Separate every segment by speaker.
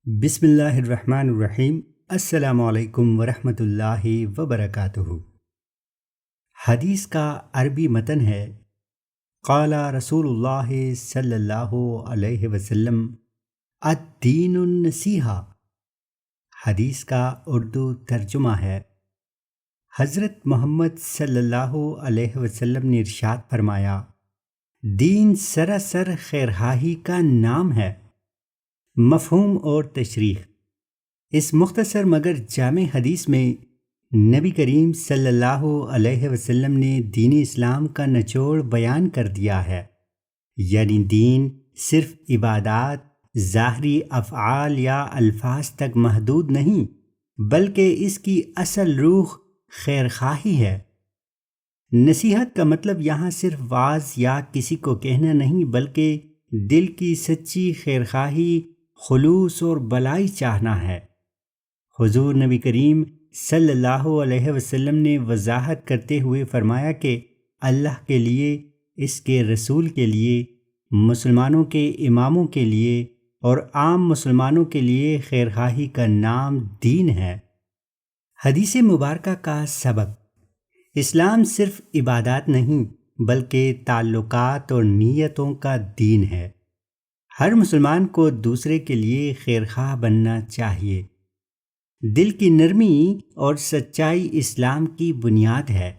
Speaker 1: بسم اللہ الرحمن الرحیم۔ السلام علیکم ورحمۃ اللہ وبرکاتہ۔ حدیث کا عربی متن ہے: قال رسول اللہ صلی اللہ علیہ وسلم الدین النصیحہ۔ حدیث کا اردو ترجمہ ہے: حضرت محمد صلی اللہ علیہ وسلم نے ارشاد فرمایا، دین سراسر خیرخواہی کا نام ہے۔ مفہوم اور تشریح: اس مختصر مگر جامع حدیث میں نبی کریم صلی اللہ علیہ وسلم نے دین اسلام کا نچوڑ بیان کر دیا ہے، یعنی دین صرف عبادات، ظاہری افعال یا الفاظ تک محدود نہیں، بلکہ اس کی اصل روح خیرخواہی ہے۔ نصیحت کا مطلب یہاں صرف وعظ یا کسی کو کہنا نہیں، بلکہ دل کی سچی خیرخواہی، خلوص اور بھلائی چاہنا ہے۔ حضور نبی کریم صلی اللہ علیہ وسلم نے وضاحت کرتے ہوئے فرمایا کہ اللہ کے لیے، اس کے رسول کے لیے، مسلمانوں کے اماموں کے لیے اور عام مسلمانوں کے لیے خیرخواہی کا نام دین ہے۔ حدیث مبارکہ کا سبق: اسلام صرف عبادات نہیں بلکہ تعلقات اور نیتوں کا دین ہے۔ ہر مسلمان کو دوسرے کے لیے خیرخواہ بننا چاہیے۔ دل کی نرمی اور سچائی اسلام کی بنیاد ہے۔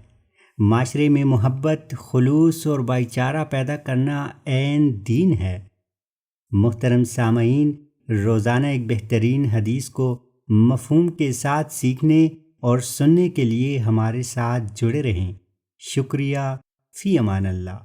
Speaker 1: معاشرے میں محبت، خلوص اور بھائی چارہ پیدا کرنا عین دین ہے۔ محترم سامعین، روزانہ ایک بہترین حدیث کو مفہوم کے ساتھ سیکھنے اور سننے کے لیے ہمارے ساتھ جڑے رہیں۔ شکریہ۔ فی امان اللہ۔